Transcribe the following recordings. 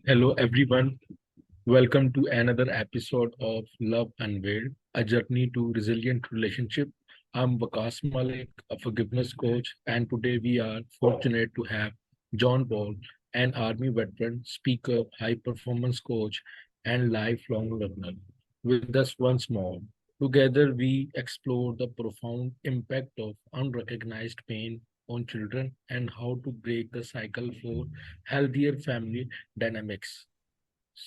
Hello, everyone. Welcome to another episode of Love Unveiled, a journey to resilient relationship. I'm Waqas Malik, a forgiveness coach, and today we are fortunate to have Jon-Paul, an army veteran, speaker, high performance coach, and lifelong learner, with us once more. Together, we explore the profound impact of unrecognized pain on children and how to break the cycle for healthier family dynamics.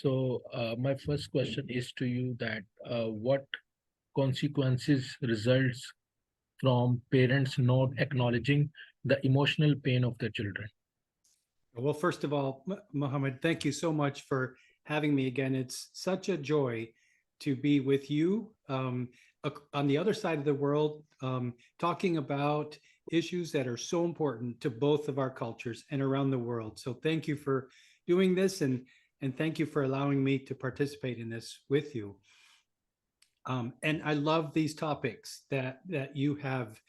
My first question is to you that what consequences results from parents not acknowledging the emotional pain of their children? Well, first of all, Mohammed, thank you so much for having me again. It's such a joy to be with you on the other side of the world, talking about issues that are so important to both of our cultures and around the world. So thank you for doing this, and thank you for allowing me to participate in this with you. And I love these topics that you have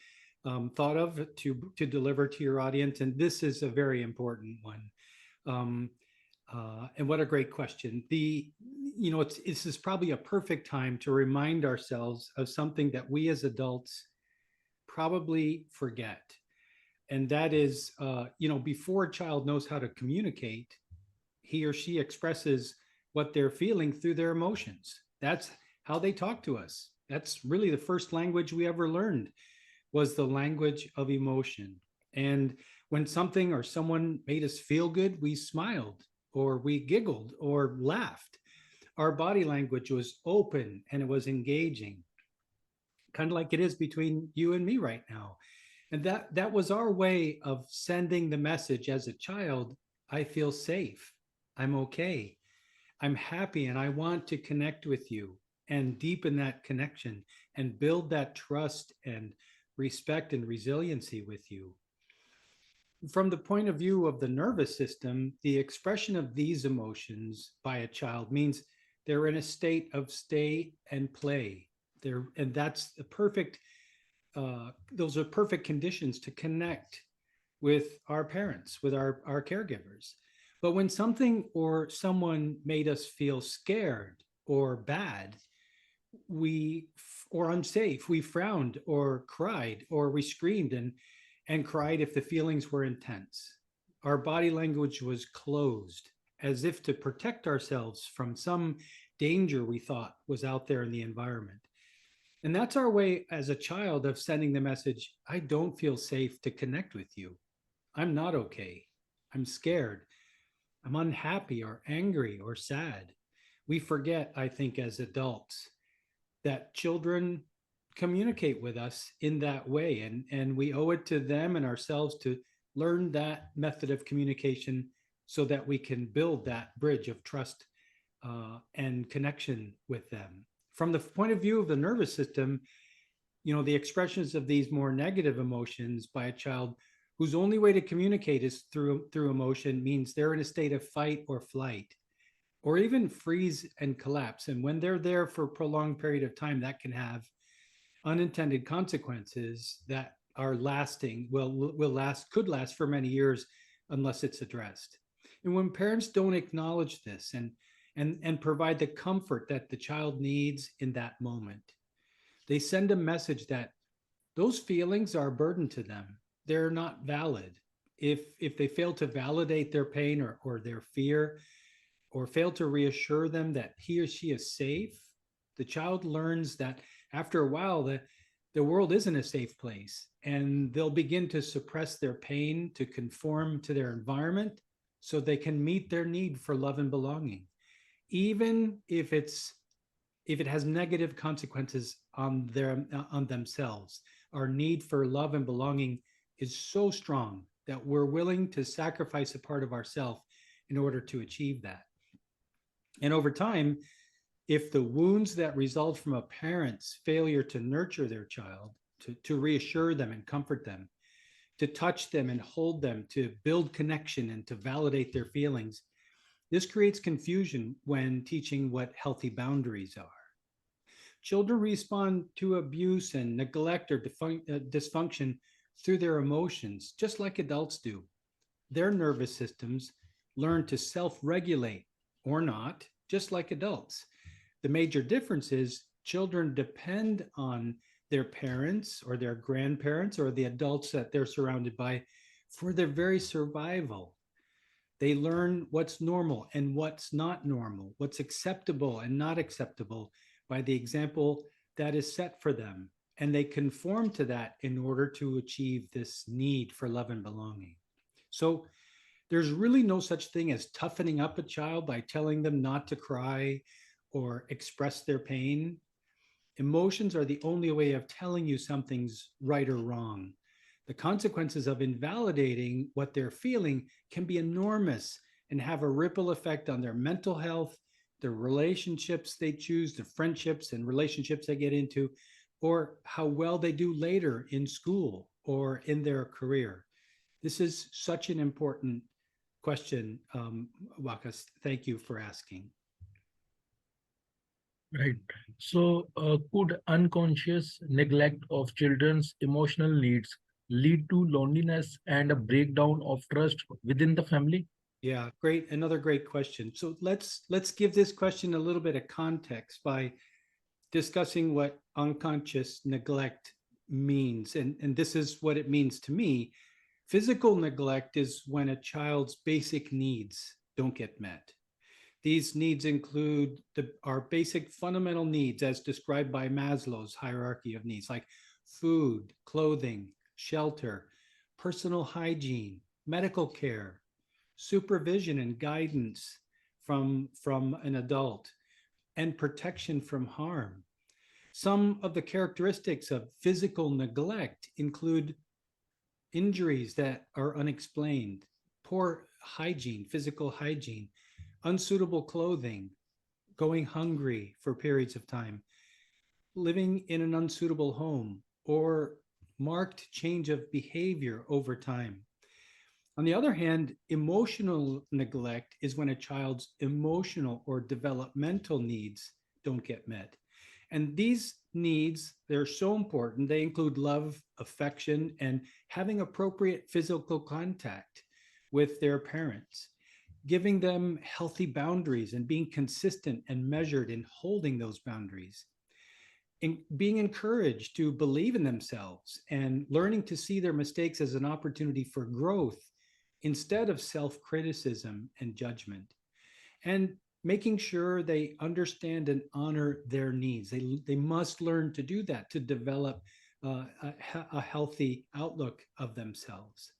thought of to deliver to your audience, and this is a very important one. Um, and what a great question! This is probably a perfect time to remind ourselves of something that we as adults probably forget, and that is, before a child knows how to communicate, he or she expresses what they're feeling through their emotions. That's how they talk to us. That's really the first language we ever learned, was the language of emotion. And when something or someone made us feel good, we smiled or we giggled or laughed. Our body language was open and it was engaging, kind of like it is between you and me right now. And that was our way of sending the message as a child: I feel safe. I'm okay. I'm happy and I want to connect with you and deepen that connection and build that trust and respect and resiliency with you. From the point of view of the nervous system, the expression of these emotions by a child means they're in a state of stay and play. And that's the perfect, those are perfect conditions to connect with our parents, with our caregivers. But when something or someone made us feel scared or bad, we or unsafe, we frowned or cried, or we screamed and cried if the feelings were intense. Our body language was closed, as if to protect ourselves from some danger we thought was out there in the environment. And that's our way as a child of sending the message: I don't feel safe to connect with you. I'm not okay. I'm scared. I'm unhappy or angry or sad. We forget, I think, as adults, that children communicate with us in that way. And we owe it to them and ourselves to learn that method of communication so that we can build that bridge of trust and connection with them. From the point of view of the nervous system, the expressions of these more negative emotions by a child whose only way to communicate is through emotion means they're in a state of fight or flight, or even freeze and collapse. And when they're there for a prolonged period of time, that can have unintended consequences that are lasting, will last, could last for many years unless it's addressed. And when parents don't acknowledge this and provide the comfort that the child needs in that moment, they send a message that those feelings are a burden to them. They're not valid. If they fail to validate their pain or their fear, or fail to reassure them that he or she is safe, the child learns that after a while, the world isn't a safe place. And they'll begin to suppress their pain to conform to their environment so they can meet their need for love and belonging, even if it has negative consequences on themselves. Our need for love and belonging is so strong that we're willing to sacrifice a part of ourselves in order to achieve that. And over time, if the wounds that result from a parent's failure to nurture their child, to reassure them and comfort them, to touch them and hold them, to build connection and to validate their feelings, this creates confusion when teaching what healthy boundaries are. Children respond to abuse and neglect or dysfunction through their emotions, just like adults do. Their nervous systems learn to self regulate or not, just like adults. The major difference is children depend on their parents or their grandparents or the adults that they're surrounded by for their very survival. They learn what's normal and what's not normal, what's acceptable and not acceptable by the example that is set for them. And they conform to that in order to achieve this need for love and belonging. So there's really no such thing as toughening up a child by telling them not to cry or express their pain. Emotions are the only way of telling you something's right or wrong. The consequences of invalidating what they're feeling can be enormous and have a ripple effect on their mental health, the relationships they choose, the friendships and relationships they get into, or how well they do later in school or in their career. This is such an important question, Waqas. Thank you for asking. Right. So, could unconscious neglect of children's emotional needs lead to loneliness and a breakdown of trust within the family? Yeah, great. Another great question. So let's give this question a little bit of context by discussing what unconscious neglect means. And this is what it means to me. Physical neglect is when a child's basic needs don't get met. These needs include our basic fundamental needs as described by Maslow's hierarchy of needs, like food, clothing, shelter, personal hygiene, medical care, supervision and guidance from an adult, and protection from harm. Some of the characteristics of physical neglect include injuries that are unexplained, poor hygiene, physical hygiene, unsuitable clothing, going hungry for periods of time, living in an unsuitable home, or marked change of behavior over time. On the other hand, emotional neglect is when a child's emotional or developmental needs don't get met. And these needs, they're so important. They include love, affection, and having appropriate physical contact with their parents, giving them healthy boundaries and being consistent and measured in holding those boundaries, in being encouraged to believe in themselves and learning to see their mistakes as an opportunity for growth instead of self-criticism and judgment, and making sure they understand and honor their needs. They must learn to do that to develop a healthy outlook of themselves.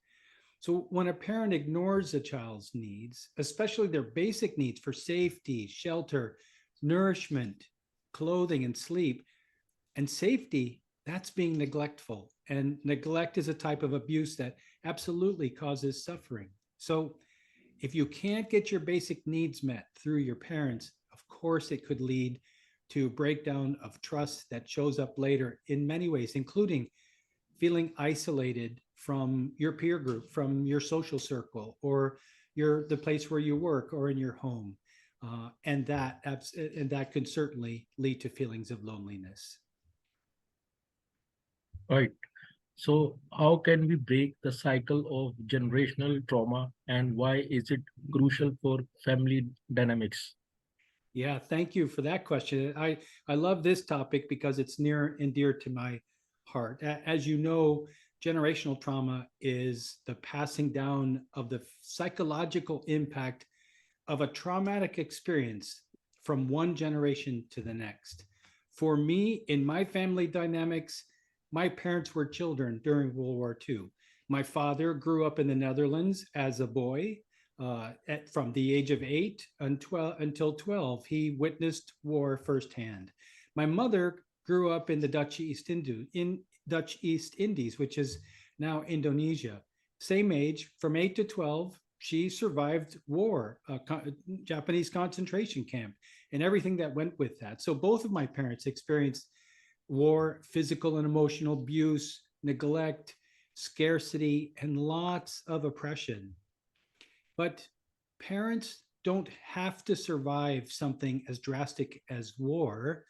So when a parent ignores a child's needs, especially their basic needs for safety, shelter, nourishment, clothing, and sleep, and safety, that's being neglectful. And neglect is a type of abuse that absolutely causes suffering. So if you can't get your basic needs met through your parents, of course, it could lead to breakdown of trust that shows up later in many ways, including feeling isolated from your peer group, from your social circle, or the place where you work, or in your home, and that could certainly lead to feelings of loneliness. Right. So, how can we break the cycle of generational trauma and why is it crucial for family dynamics? Yeah, thank you for that question. I love this topic because it's near and dear to my heart. As you know, generational trauma is the passing down of the psychological impact of a traumatic experience from one generation to the next. For me, in my family dynamics, my parents were children during World War II. My father grew up in the Netherlands as a boy. From the age of 8 until 12, he witnessed war firsthand. My mother grew up in the Dutch East Indies, which is now Indonesia. Same age, from 8 to 12, she survived war, Japanese concentration camp, and everything that went with that. So both of my parents experienced war, physical and emotional abuse, neglect, scarcity, and lots of oppression. But parents don't have to survive something as drastic as war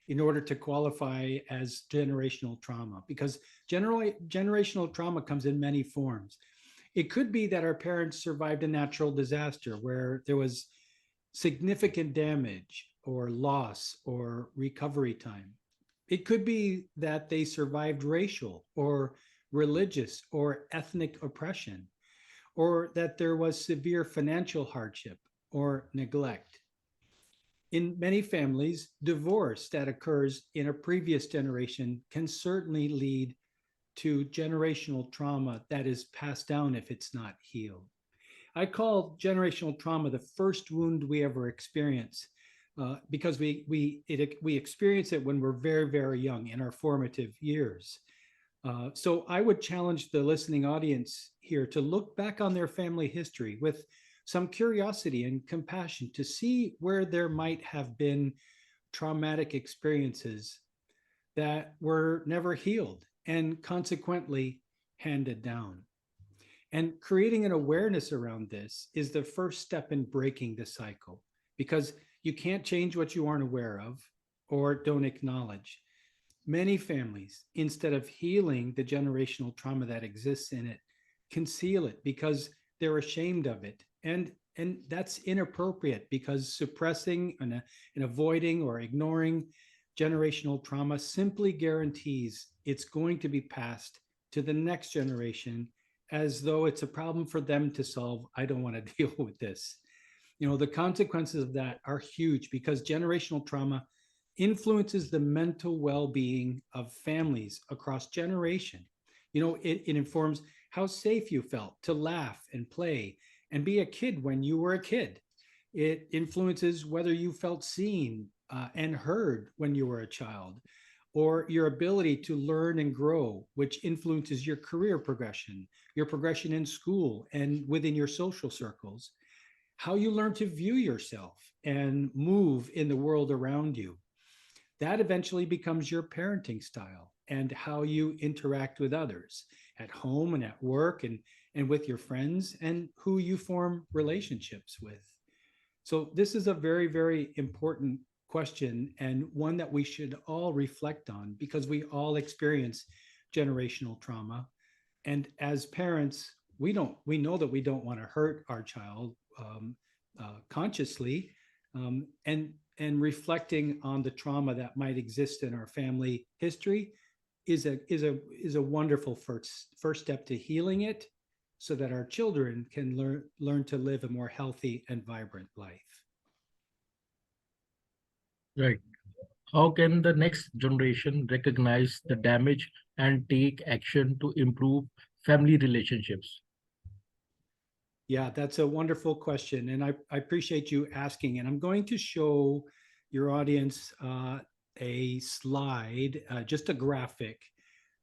in order to qualify as generational trauma, because generational trauma comes in many forms. It could be that our parents survived a natural disaster where there was significant damage or loss or recovery time. It could be that they survived racial or religious or ethnic oppression, or that there was severe financial hardship or neglect. In many families, divorce that occurs in a previous generation can certainly lead to generational trauma that is passed down if it's not healed. I call generational trauma the first wound we ever experience, because we experience it when we're very, very young in our formative years. So I would challenge the listening audience here to look back on their family history with some curiosity and compassion to see where there might have been traumatic experiences that were never healed and consequently handed down. And creating an awareness around this is the first step in breaking the cycle, because you can't change what you aren't aware of or don't acknowledge. Many families, instead of healing the generational trauma that exists in it, conceal it because they're ashamed of it. And that's inappropriate, because suppressing and avoiding or ignoring generational trauma simply guarantees it's going to be passed to the next generation as though it's a problem for them to solve. I don't want to deal with this. The consequences of that are huge, because generational trauma influences the mental well-being of families across generation. It informs how safe you felt to laugh and play and be a kid when you were a kid. It influences whether you felt seen and heard when you were a child, or your ability to learn and grow, which influences your career progression, your progression in school and within your social circles, how you learn to view yourself and move in the world around you. That eventually becomes your parenting style and how you interact with others at home and at work, and with your friends, and who you form relationships with. So this is a very, very important question, and one that we should all reflect on, because we all experience generational trauma. And as parents, we know that we don't want to hurt our child consciously, and reflecting on the trauma that might exist in our family history is a wonderful first step to healing it, so that our children can learn to live a more healthy and vibrant life. Right. How can the next generation recognize the damage and take action to improve family relationships? Yeah, that's a wonderful question, and I appreciate you asking. And I'm going to show your audience a slide, just a graphic,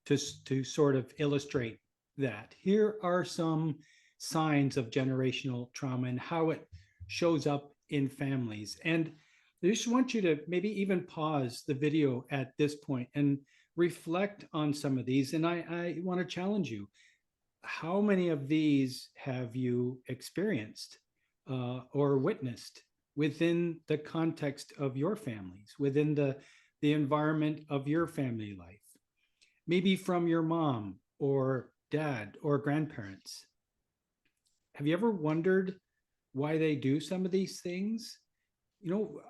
to sort of illustrate that. Here are some signs of generational trauma and how it shows up in families. And I just want you to maybe even pause the video at this point and reflect on some of these. And I want to challenge you. How many of these have you experienced or witnessed within the context of your families, within the environment of your family life? Maybe from your mom or dad or grandparents. Have you ever wondered why they do some of these things? You know,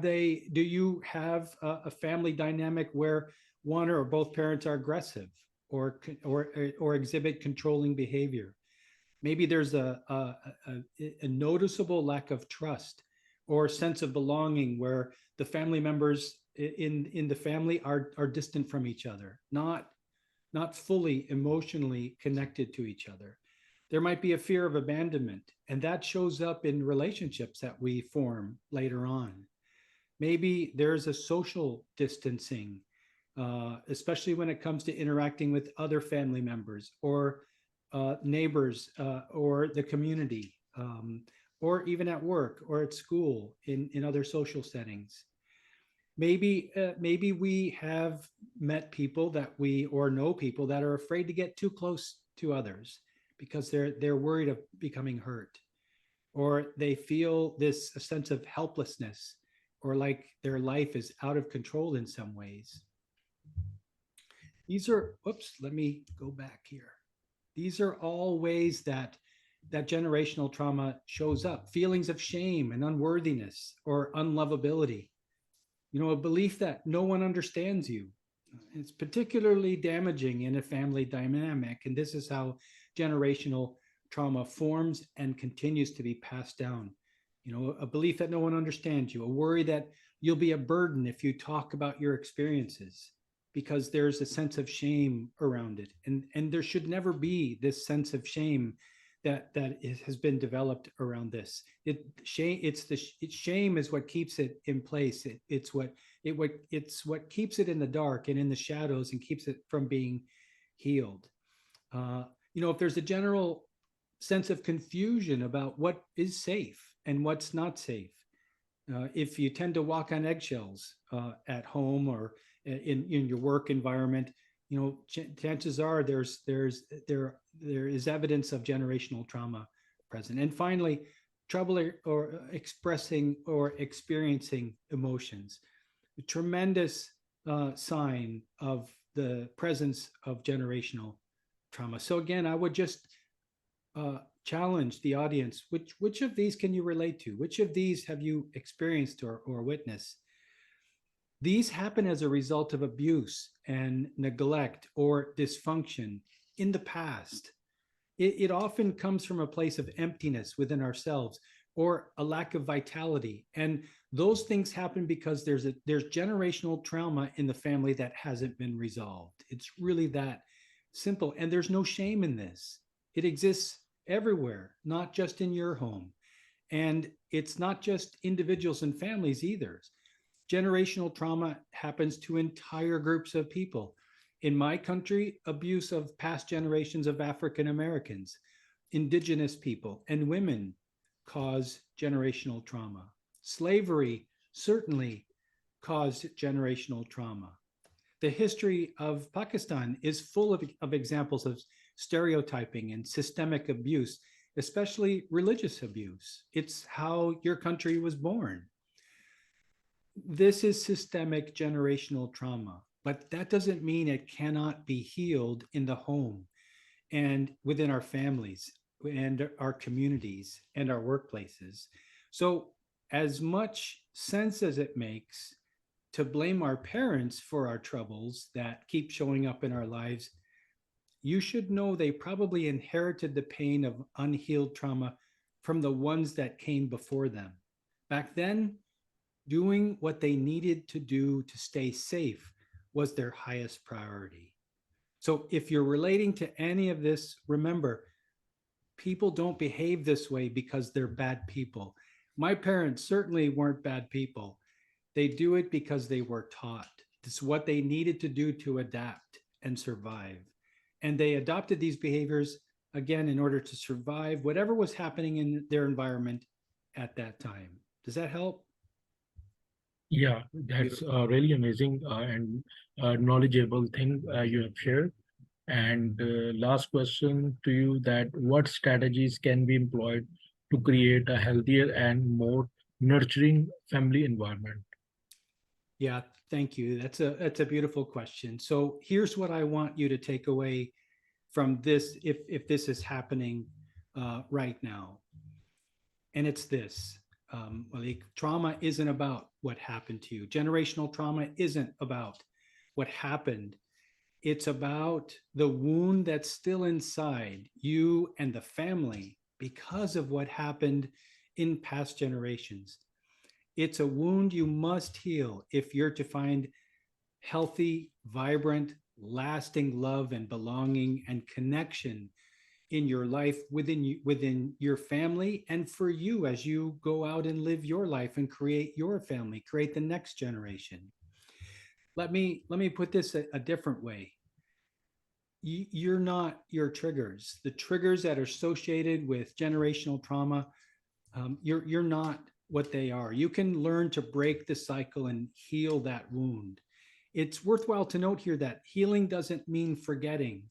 do you have a family dynamic where one or both parents are aggressive or exhibit controlling behavior? Maybe there's a noticeable lack of trust or sense of belonging, where the family members in the family are distant from each other, not fully emotionally connected to each other. There might be a fear of abandonment, and that shows up in relationships that we form later on. Maybe there's a social distancing, especially when it comes to interacting with other family members or neighbors, or the community, or even at work or at school, in other social settings. Maybe we have met people that we or know people that are afraid to get too close to others because they're worried of becoming hurt, or they feel this a sense of helplessness, or like their life is out of control in some ways. Let me go back here. These are all ways that that generational trauma shows up. Feelings of shame and unworthiness or unlovability. A belief that no one understands you. It's particularly damaging in a family dynamic. And this is how generational trauma forms and continues to be passed down. A belief that no one understands you, a worry that you'll be a burden if you talk about your experiences, because there's a sense of shame around it. And there should never be this sense of shame that has been developed around this. Shame is what keeps it in place. It's what keeps it in the dark and in the shadows and keeps it from being healed. If there's a general sense of confusion about what is safe and what's not safe, if you tend to walk on eggshells at home or in your work environment, chances are there is evidence of generational trauma present. And finally, trouble or expressing or experiencing emotions, a tremendous sign of the presence of generational trauma. So again, I would just challenge the audience: which of these can you relate to? Which of these have you experienced or witnessed? These happen as a result of abuse and neglect or dysfunction in the past. It often comes from a place of emptiness within ourselves or a lack of vitality. And those things happen because there's generational trauma in the family that hasn't been resolved. It's really that simple. And there's no shame in this. It exists everywhere, not just in your home. And it's not just individuals and families either. Generational trauma happens to entire groups of people. In my country, abuse of past generations of African Americans, indigenous people, and women cause generational trauma. Slavery certainly caused generational trauma. The history of Pakistan is full of examples of stereotyping and systemic abuse, especially religious abuse. It's how your country was born. This is systemic generational trauma, but that doesn't mean it cannot be healed in the home and within our families and our communities and our workplaces. So, as much sense as it makes to blame our parents for our troubles that keep showing up in our lives, you should know they probably inherited the pain of unhealed trauma from the ones that came before them. Back then, doing what they needed to do to stay safe was their highest priority. So if you're relating to any of this, remember, people don't behave this way because they're bad people. My parents certainly weren't bad people. They do it because they were taught. It's what they needed to do to adapt and survive. And they adopted these behaviors, again, in order to survive whatever was happening in their environment at that time. Does that help? Yeah, that's Beautiful. a really amazing and knowledgeable thing you have shared. And last question to you: that what strategies can be employed to create a healthier and more nurturing family environment? Yeah, thank you. That's a beautiful question. So here's what I want you to take away from this, if this is happening right now, and it's this: Malik, trauma isn't about what happened to you. Generational trauma isn't about what happened. It's about the wound that's still inside you and the family because of what happened in past generations. It's a wound you must heal if you're to find healthy, vibrant, lasting love and belonging and connection in your life, within your family, and for you as you go out and live your life and create your family, create the next generation. Let me put this a different way. You're not your triggers. The triggers that are associated with generational trauma, you're not what they are. You can learn to break the cycle and heal that wound. It's worthwhile to note here that healing doesn't mean forgetting.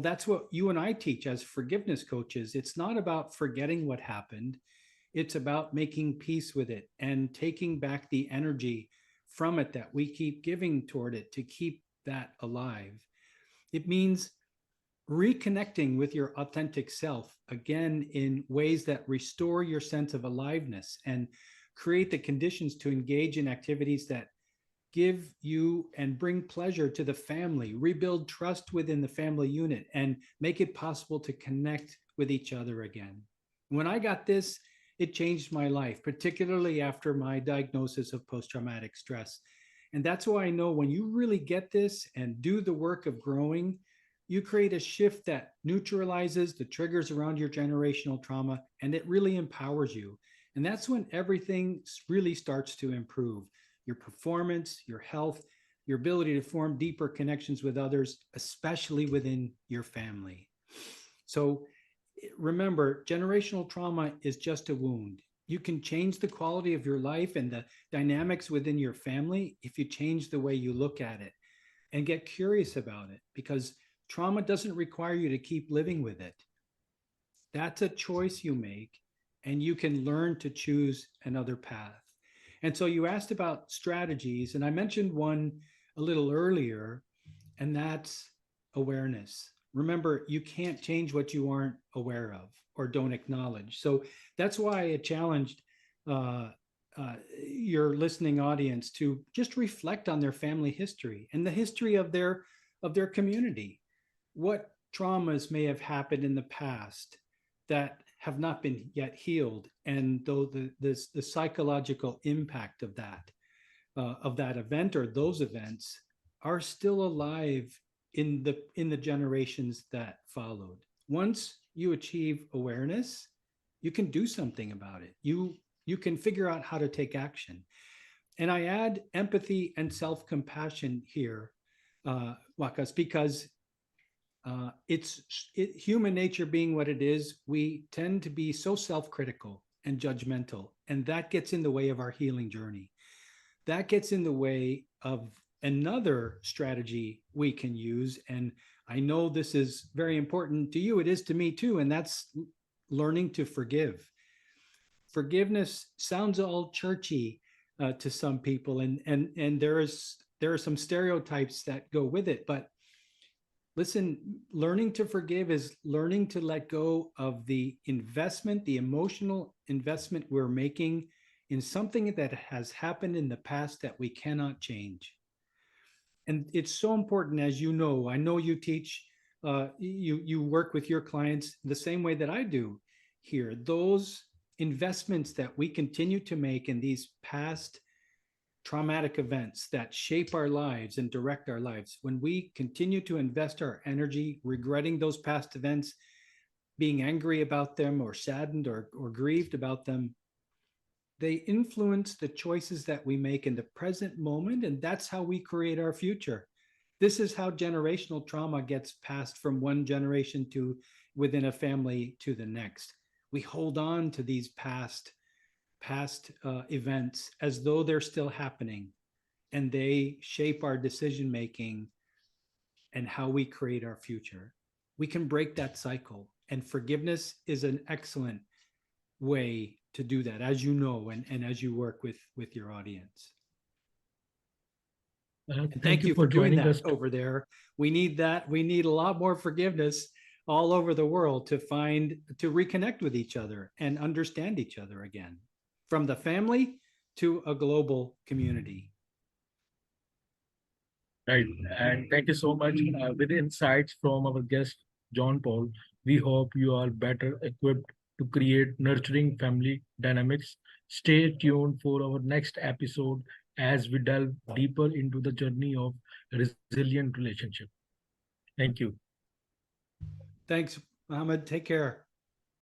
That's what you and I teach as forgiveness coaches. It's not about forgetting what happened. It's about making peace with it and taking back the energy from it that we keep giving toward it to keep that alive. It means reconnecting with your authentic self again in ways that restore your sense of aliveness and create the conditions to engage in activities that give you and bring pleasure to the family, rebuild trust within the family unit, and make it possible to connect with each other again. When I got this, it changed my life, particularly after my diagnosis of post traumatic stress. And that's why I know when you really get this and do the work of growing, you create a shift that neutralizes the triggers around your generational trauma and it really empowers you. And that's when everything really starts to improve your performance, your health, your ability to form deeper connections with others, especially within your family. So remember, generational trauma is just a wound. You can change the quality of your life and the dynamics within your family if you change the way you look at it and get curious about it, because trauma doesn't require you to keep living with it. That's a choice you make, and you can learn to choose another path. And so you asked about strategies, and I mentioned one a little earlier, and that's awareness. Remember, you can't change what you aren't aware of or don't acknowledge. So that's why I challenged your listening audience to just reflect on their family history and the history of their community. What traumas may have happened in the past that have not been yet healed, and though the psychological impact of that event or those events are still alive in the generations that followed. Once you achieve awareness, you can do something about it. You can figure out how to take action. And I add empathy and self-compassion here, Waqas, because human nature being what it is, we tend to be so self-critical and judgmental, and that gets in the way of our healing journey. That gets in the way of another strategy we can use, and I know this is very important to you. It is to me too, and that's learning to forgive. Forgiveness sounds all churchy to some people, and there are some stereotypes that go with it, but listen, learning to forgive is learning to let go of the investment, the emotional investment we're making in something that has happened in the past that we cannot change. And it's so important, as you know. I know you teach, you work with your clients the same way that I do here. Those investments that we continue to make in these past traumatic events that shape our lives and direct our lives, when we continue to invest our energy regretting those past events, being angry about them or saddened or grieved about them, they influence the choices that we make in the present moment, and that's how we create our future. This is how generational trauma gets passed from one generation to within a family to the next. We hold on to these past events as though they're still happening, and they shape our decision making and how we create our future. We can break that cycle, and forgiveness is an excellent way to do that, as you know, and as you work with your audience. And Thank thank you you for for doing joining that us. over there. We need that. We need a lot more forgiveness all over the world to reconnect with each other and understand each other again, from the family to a global community. Right. And thank you so much. With insights from our guest, Jon-Paul, we hope you are better equipped to create nurturing family dynamics. Stay tuned for our next episode as we delve deeper into the journey of resilient relationship. Thank you. Thanks, Mohammed. Take care.